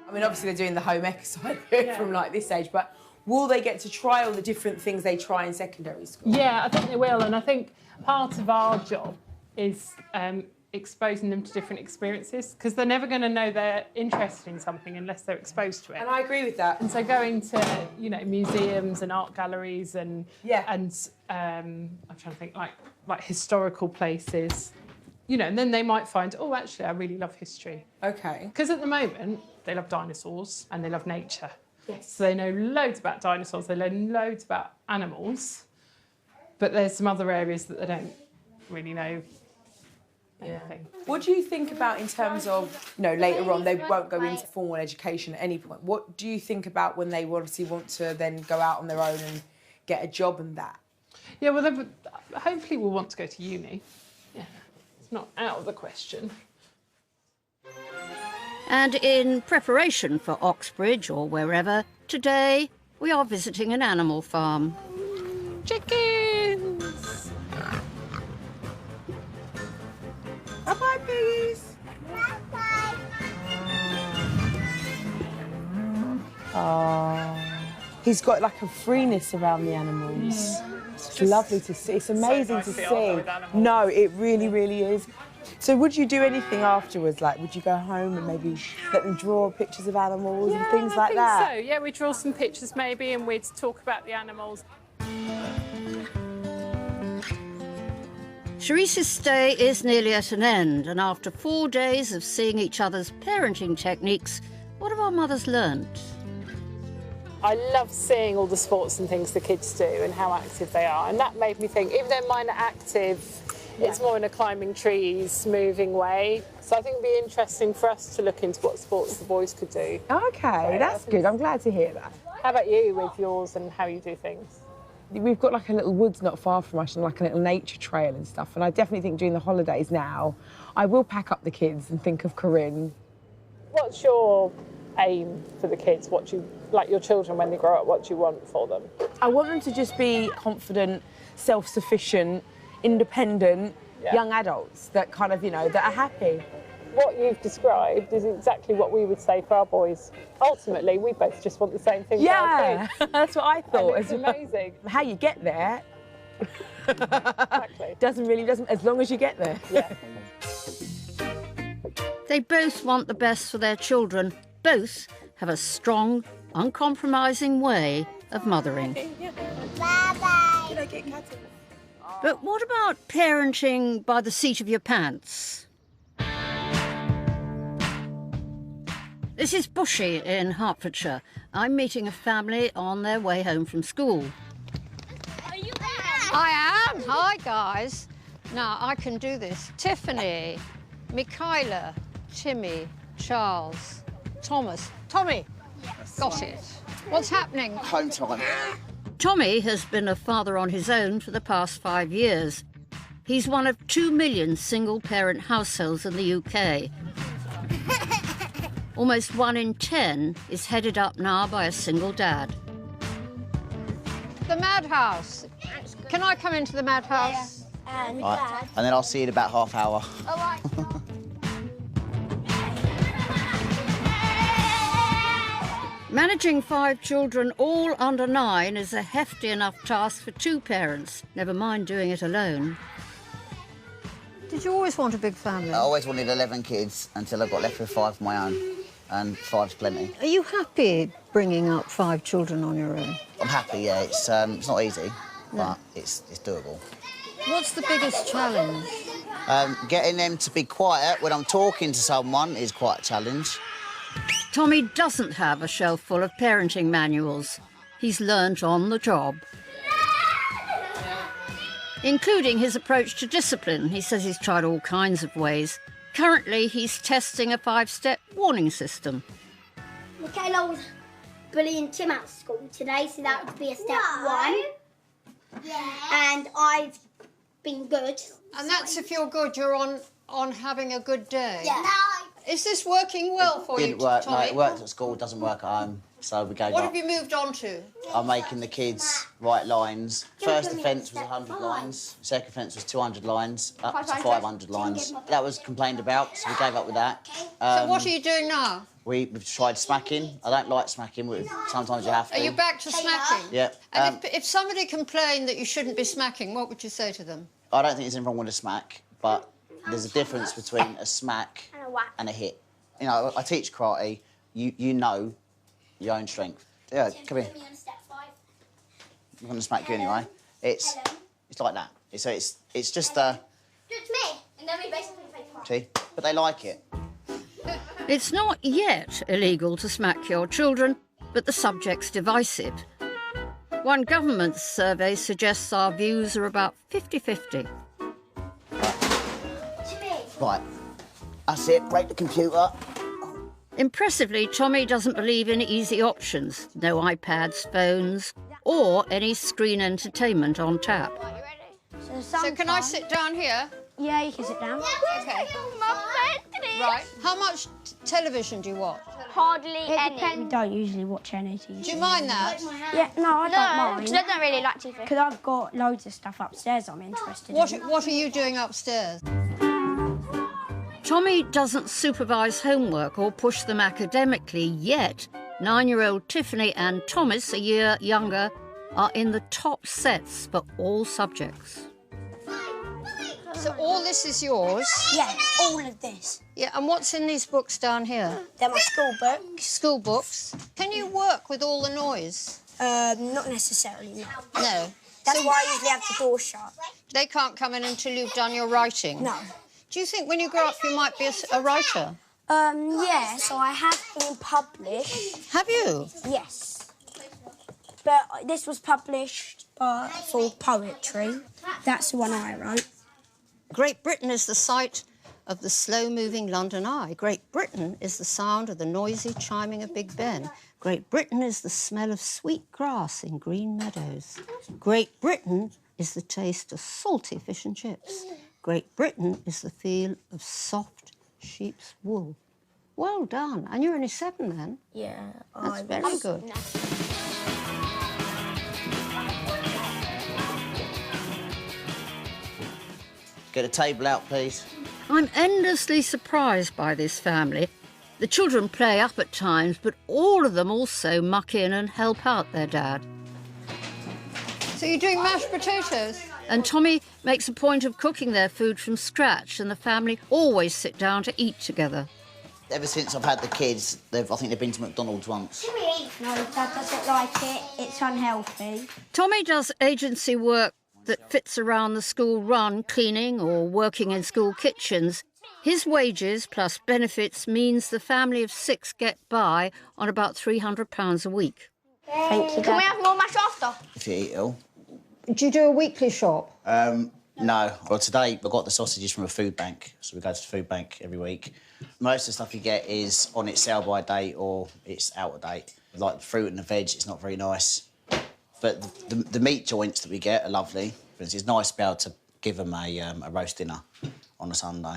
I mean, obviously they're doing the home ec side of it from like this age, but will they get to try all the different things they try in secondary school? Yeah, I think they will, and I think part of our job is exposing them to different experiences, because they're never going to know they're interested in something unless they're exposed to it. And I agree with that. And so going to, you know, museums and art galleries and I'm trying to think like historical places, you know, and then they might find, oh, actually, I really love history. Okay. Because at the moment, they love dinosaurs and they love nature. Yes. So they know loads about dinosaurs, they know loads about animals, but there's some other areas that they don't really know anything. What do you think about in terms of, you know, later on they won't go into formal education at any point? What do you think about when they obviously want to then go out on their own and get a job and that? Yeah, well, hopefully we'll want to go to uni. Yeah, it's not out of the question. And in preparation for Oxbridge or wherever, today we are visiting an animal farm. Chickens! Bye-bye, piggies. Oh, he's got like a freeness around the animals. It's lovely to see. It's amazing to see. No, it really, really is. So would you do anything afterwards? Like, would you go home and maybe let them draw pictures of animals and things like that? I think so. Yeah, we'd draw some pictures maybe and we'd talk about the animals. Cherise's stay is nearly at an end, and after 4 days of seeing each other's parenting techniques, what have our mothers learnt? I love seeing all the sports and things the kids do and how active they are, and that made me think, even though mine are active, it's more in a climbing trees, moving way. So I think it'd be interesting for us to look into what sports the boys could do. Okay, that's good. I'm glad to hear that. How about you with yours and how you do things? We've got like a little woods not far from us and like a little nature trail and stuff. And I definitely think during the holidays now, I will pack up the kids and think of Corinne. What's your aim for the kids? What do you, like your children when they grow up, what do you want for them? I want them to just be confident, self-sufficient, independent young adults that kind of, you know, that are happy. What you've described is exactly what we would say for our boys. Ultimately, we both just want the same thing for our kids. That's what I thought. And it's amazing. How you get there exactly. doesn't, as long as you get there. Yeah. They both want the best for their children. Both have a strong, uncompromising way of mothering. Bye-bye. But what about parenting by the seat of your pants? This is Bushy in Hertfordshire. I'm meeting a family on their way home from school. Are you there? I am. Hi, guys. Now, I can do this. Tiffany, Michaela, Timmy, Charles, Thomas. Tommy! Yes. Got it. What's happening? Home time. Tommy has been a father on his own for the past 5 years. He's one of 2 million single-parent households in the UK. Almost 1 in 10 is headed up now by a single dad. The madhouse. Can I come into the madhouse? Yeah. Right. And then I'll see you in about half hour. All right. Managing 5 children, all under 9, is a hefty enough task for 2 parents, never mind doing it alone. Did you always want a big family? I always wanted 11 kids until I got left with 5 of my own, and 5's plenty. Are you happy bringing up 5 children on your own? I'm happy, yeah. It's not easy, but it's doable. What's the biggest challenge? Getting them to be quiet when I'm talking to someone is quite a challenge. Tommy doesn't have a shelf full of parenting manuals. He's learnt on the job. Including his approach to discipline. He says he's tried all kinds of ways. Currently, he's testing a 5-step warning system. Michaela was bullying Tim at school today, so that would be a step 1. Yeah. And I've been good. And that's if you're good, you're on having a good day. Yeah. Is this working well for you, Didn't work. Tommy? No, it works at school, doesn't work at home. So we gave What up. have you moved on to? I'm making the kids write lines. First offence was 100 lines. Second offence was 200 lines, up to 500 lines. That was complained about, so we gave up with that. So what are you doing now? We've tried smacking. I don't like smacking. Sometimes you have to. Are you back to smacking? Yeah. And if somebody complained that you shouldn't be smacking, what would you say to them? I don't think there's anything wrong with a smack, but there's a difference between a smack And a whack. and a hit. You know, I teach karate. You know your own strength. Yeah, come here. I'm gonna smack you anyway. It's like that. It's just Do it to me, and then we basically play karate. see, but they like it. It's not yet illegal to smack your children, but the subject's divisive. One government survey suggests our views are about 50-50. Right, that's it. Break the computer. Impressively, Tommy doesn't believe in easy options, no iPads, phones, or any screen entertainment on tap. So can I sit down here? Yeah, you can sit down. Okay. Right. How much television do you watch? Hardly any. We don't usually watch any TV. Do you mind that? Yeah, no, I don't mind. because I don't really like TV. Because I've got loads of stuff upstairs I'm interested in. What are you doing upstairs? Tommy doesn't supervise homework or push them academically, yet 9-year-old Tiffany and Thomas, a year younger, are in the top sets for all subjects. So all this is yours? Yeah, all of this. Yeah, and what's in these books down here? They're my school books. School books. Can you work with all the noise? Not necessarily, no. No. That's why I usually have the door shut. They can't come in until you've done your writing? No. Do you think when you grow up you might be a writer? Yeah, so I have been published. Have you? Yes. But this was published for poetry. That's the one I wrote. Great Britain is the site of the slow-moving London Eye. Great Britain is the sound of the noisy chiming of Big Ben. Great Britain is the smell of sweet grass in green meadows. Great Britain is the taste of salty fish and chips. Great Britain is the feel of soft sheep's wool. Well done. And you're only 7 then? Yeah. That's very good. Get a table out, please. I'm endlessly surprised by this family. The children play up at times, but all of them also muck in and help out their dad. So you're doing mashed potatoes? And Tommy makes a point of cooking their food from scratch, and the family always sit down to eat together. Ever since I've had the kids, I think they've been to McDonald's once. No, Dad doesn't like it. It's unhealthy. Tommy does agency work that fits around the school run, cleaning or working in school kitchens. His wages plus benefits means the family of 6 get by on about £300 a week. Thank you, Dad. Can we have more mash after? If you eat ill. Do you do a weekly shop? No. Well, today we got the sausages from a food bank, so we go to the food bank every week. Most of the stuff you get is on its sell-by date or it's out of date. Like the fruit and the veg, it's not very nice. But the meat joints that we get are lovely. It's nice to be able to give them a roast dinner on a Sunday.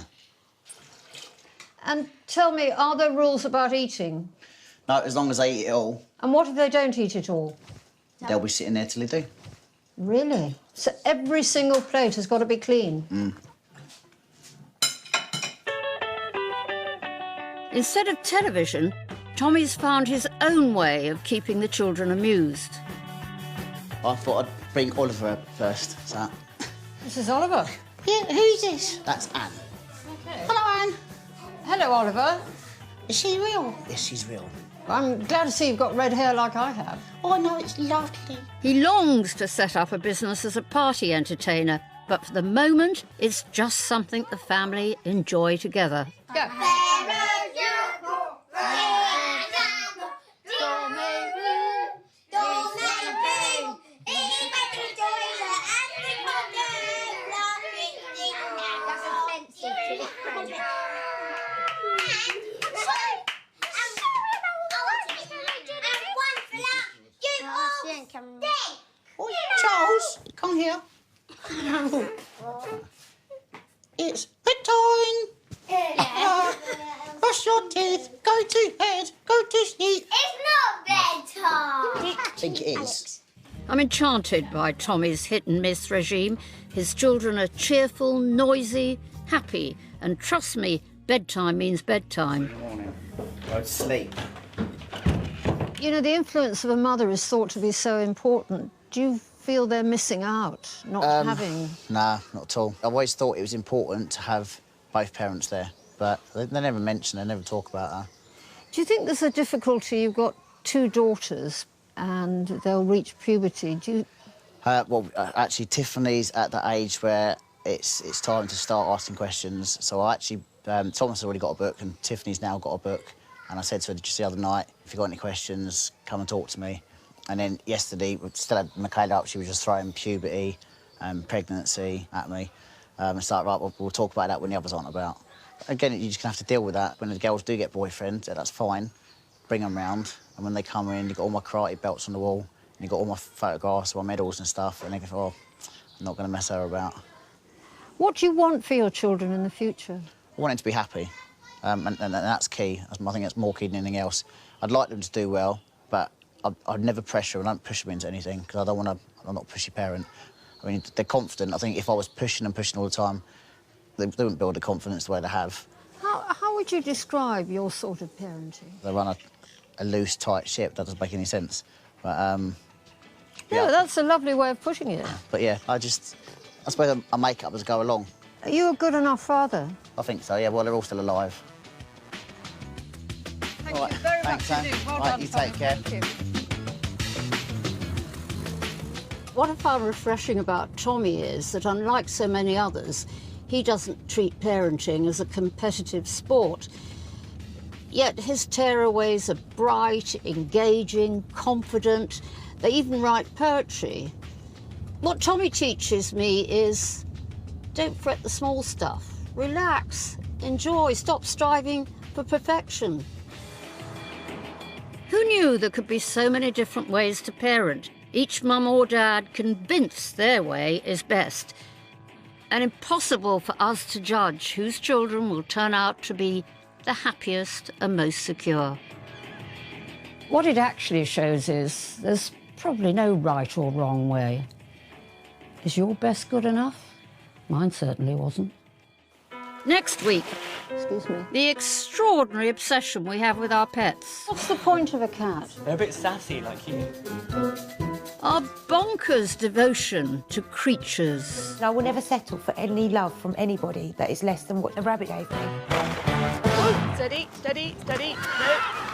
And tell me, are there rules about eating? No, as long as they eat it all, And what if they don't eat it all? they'll be sitting there till they do. Really? So every single plate has got to be clean? Mm. Instead of television, Tommy's found his own way of keeping the children amused. I thought I'd bring Oliver up first. So. This is Oliver. Yeah, who's this? That's Anne. Okay. Hello, Anne. Hello, Oliver. Is she real? Yes, she's real. I'm glad to see you've got red hair like I have. Oh, no, it's lovely. He longs to set up a business as a party entertainer, but for the moment, it's just something the family enjoy together. Go. Charles, come here. It's bedtime. Brush your teeth. Go to bed. Go to sleep. It's not bedtime. I think it is. I'm enchanted by Tommy's hit-and-miss regime. His children are cheerful, noisy, happy, and trust me, bedtime means bedtime. Good morning. Go to sleep. You know, the influence of a mother is thought to be so important. Do you feel they're missing out, not having... Nah, not at all. I've always thought it was important to have both parents there, but they never mention, they never talk about her. Do you think there's a difficulty? You've got 2 daughters and they'll reach puberty. Do you... Well, actually, Tiffany's at the age where it's time to start asking questions. So I actually, Thomas has already got a book and Tiffany's now got a book. And I said to her just the other night, if you've got any questions, come and talk to me. And then yesterday, we still had Michaela up, she was just throwing puberty and pregnancy at me. And it's like, right, we'll talk about that when the others aren't about. Again, you're just gonna have to deal with that. When the girls do get boyfriends, that's fine. Bring them round. And when they come in, you've got all my karate belts on the wall, and you've got all my photographs, my medals and stuff, and they go, oh, I'm not gonna mess her about. What do you want for your children in the future? I want them to be happy, and that's key. I think that's more key than anything else. I'd like them to do well, but I'd never pressure them. I don't push them into anything, because I don't want to, I'm not a pushy parent. I mean, they're confident. I think if I was pushing and pushing all the time, they wouldn't build the confidence the way they have. How would you describe your sort of parenting? They run a loose, tight ship. That doesn't make any sense. But, yeah, that's a lovely way of putting it. But, yeah, I suppose I make up as I go along. Are you a good enough father? I think so, yeah. Well, they're all still alive. Thank you very much indeed. Well done, you take care. Thank you. What I found refreshing about Tommy is that, unlike so many others, he doesn't treat parenting as a competitive sport. Yet his tearaways are bright, engaging, confident. They even write poetry. What Tommy teaches me is don't fret the small stuff. Relax, enjoy, stop striving for perfection. Who knew there could be so many different ways to parent? Each mum or dad convinced their way is best. And impossible for us to judge whose children will turn out to be the happiest and most secure. What it actually shows is there's probably no right or wrong way. Is your best good enough? Mine certainly wasn't. Next week, excuse me, the extraordinary obsession we have with our pets. What's the point of a cat? They're a bit sassy, like you. Our bonkers devotion to creatures. I will never settle for any love from anybody that is less than what the rabbit gave me. Steady, steady, steady. No.